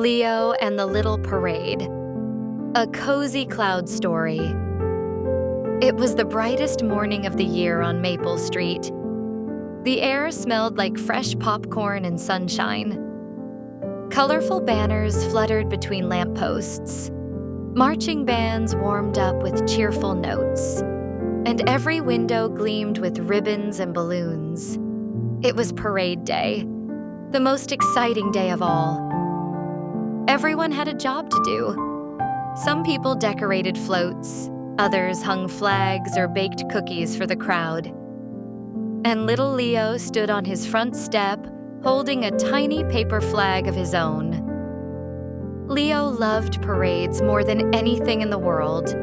Leo and the Little Parade, a cozy cloud story. It was the brightest morning of the year on Maple Street. The air smelled like fresh popcorn and sunshine. Colorful banners fluttered between lampposts. Marching bands warmed up with cheerful notes, and every window gleamed with ribbons and balloons. It was parade day, the most exciting day of all. Everyone had a job to do. Some people decorated floats, others hung flags or baked cookies for the crowd. And little Leo stood on his front step, holding a tiny paper flag of his own. Leo loved parades more than anything in the world.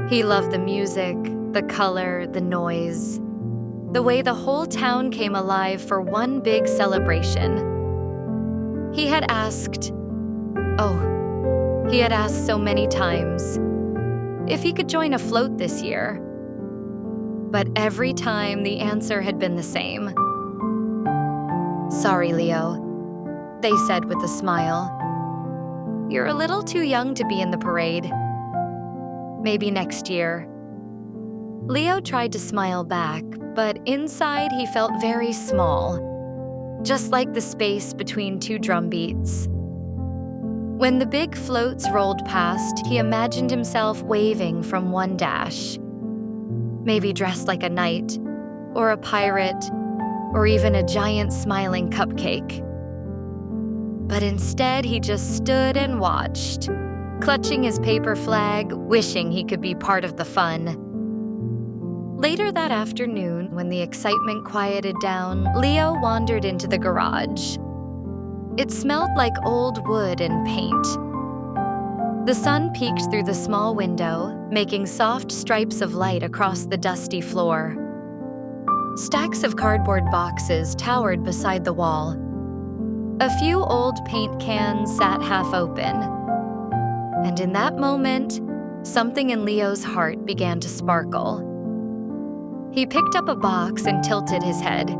He loved the music, the color, the noise, the way the whole town came alive for one big celebration. He had asked so many times if he could join a float this year. But every time the answer had been the same. "Sorry, Leo," they said with a smile. "You're a little too young to be in the parade. Maybe next year." Leo tried to smile back, but inside he felt very small, just like the space between two drum beats. When the big floats rolled past, he imagined himself waving from one dash, maybe dressed like a knight, or a pirate, or even a giant smiling cupcake. But instead, he just stood and watched, clutching his paper flag, wishing he could be part of the fun. Later that afternoon, when the excitement quieted down, Leo wandered into the garage. It smelled like old wood and paint. The sun peeked through the small window, making soft stripes of light across the dusty floor. Stacks of cardboard boxes towered beside the wall. A few old paint cans sat half open. And in that moment, something in Leo's heart began to sparkle. He picked up a box and tilted his head.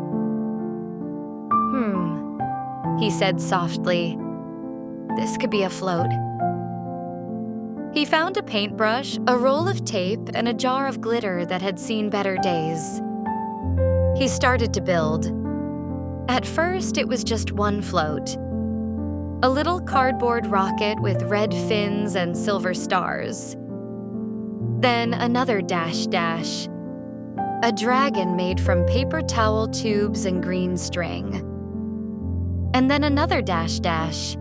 He said softly, "This could be a float." He found a paintbrush, a roll of tape, and a jar of glitter that had seen better days. He started to build. At first, it was just one float. A little cardboard rocket with red fins and silver stars. Then another dash, a dragon made from paper towel tubes and green string. And then another dash,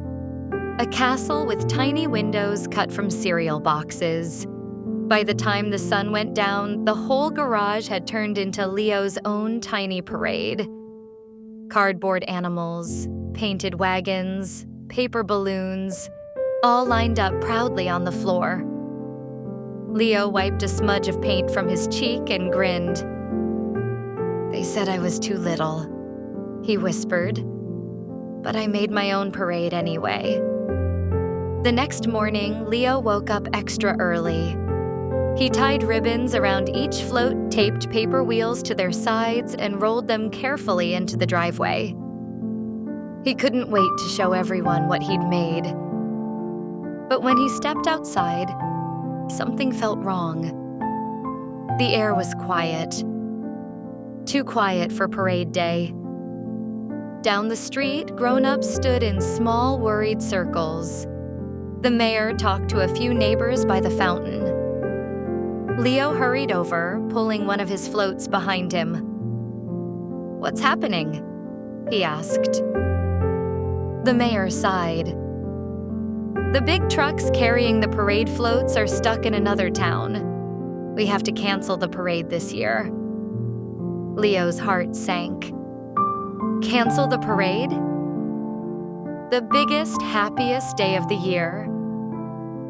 a castle with tiny windows cut from cereal boxes. By the time the sun went down, the whole garage had turned into Leo's own tiny parade. Cardboard animals, painted wagons, paper balloons, all lined up proudly on the floor. Leo wiped a smudge of paint from his cheek and grinned. "They said I was too little," he whispered. "But I made my own parade anyway." The next morning, Leo woke up extra early. He tied ribbons around each float, taped paper wheels to their sides, and rolled them carefully into the driveway. He couldn't wait to show everyone what he'd made. But when he stepped outside, something felt wrong. The air was quiet. Too quiet for parade day. Down the street, grown-ups stood in small, worried circles. The mayor talked to a few neighbors by the fountain. Leo hurried over, pulling one of his floats behind him. "What's happening?" he asked. The mayor sighed. "The big trucks carrying the parade floats are stuck in another town. We have to cancel the parade this year." Leo's heart sank. Cancel the parade? The biggest, happiest day of the year.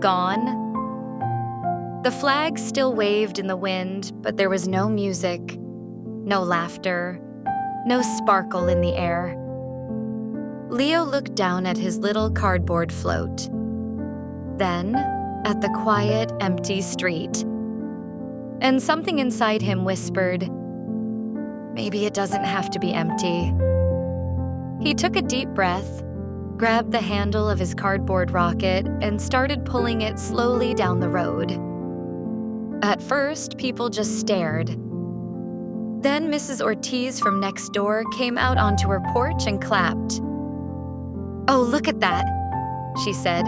Gone? The flag still waved in the wind, but there was no music, no laughter, no sparkle in the air. Leo looked down at his little cardboard float, then at the quiet, empty street. And something inside him whispered, "Maybe it doesn't have to be empty." He took a deep breath, grabbed the handle of his cardboard rocket and started pulling it slowly down the road. At first, people just stared. Then Mrs. Ortiz from next door came out onto her porch and clapped. "Oh, look at that," she said.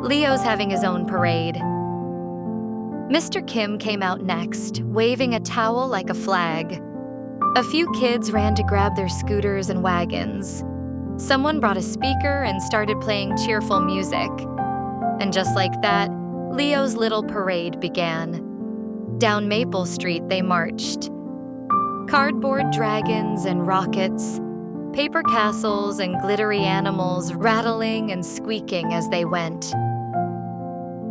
"Leo's having his own parade." Mr. Kim came out next, waving a towel like a flag. A few kids ran to grab their scooters and wagons. Someone brought a speaker and started playing cheerful music. And just like that, Leo's little parade began. Down Maple Street they marched. Cardboard dragons and rockets, paper castles and glittery animals rattling and squeaking as they went.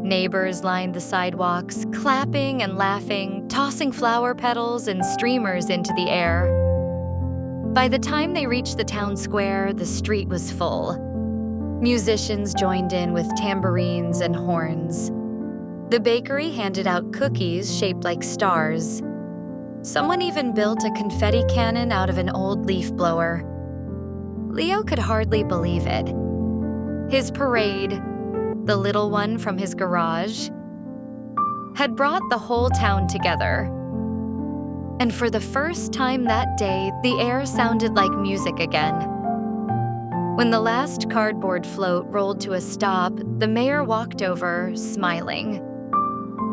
Neighbors lined the sidewalks, clapping and laughing, tossing flower petals and streamers into the air. By the time they reached the town square, the street was full. Musicians joined in with tambourines and horns. The bakery handed out cookies shaped like stars. Someone even built a confetti cannon out of an old leaf blower. Leo could hardly believe it. His parade, the little one from his garage, had brought the whole town together. And for the first time that day, the air sounded like music again. When the last cardboard float rolled to a stop, the mayor walked over, smiling.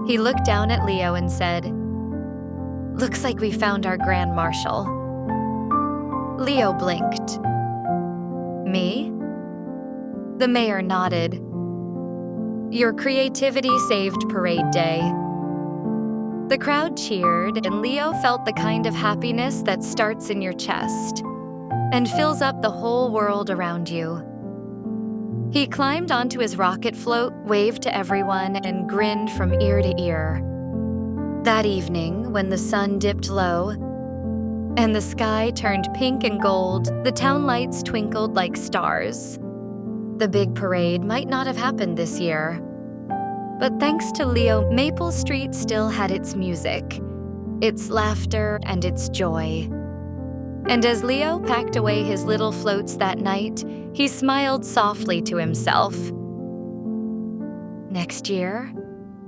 He looked down at Leo and said, "Looks like we found our Grand Marshal." Leo blinked. "Me?" The mayor nodded. "Your creativity saved Parade Day." The crowd cheered, and Leo felt the kind of happiness that starts in your chest and fills up the whole world around you. He climbed onto his rocket float, waved to everyone, and grinned from ear to ear. That evening, when the sun dipped low and the sky turned pink and gold, the town lights twinkled like stars. The big parade might not have happened this year, but thanks to Leo, Maple Street still had its music, its laughter, and its joy. And as Leo packed away his little floats that night, he smiled softly to himself. "Next year,"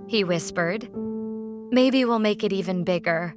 he whispered, "maybe we'll make it even bigger."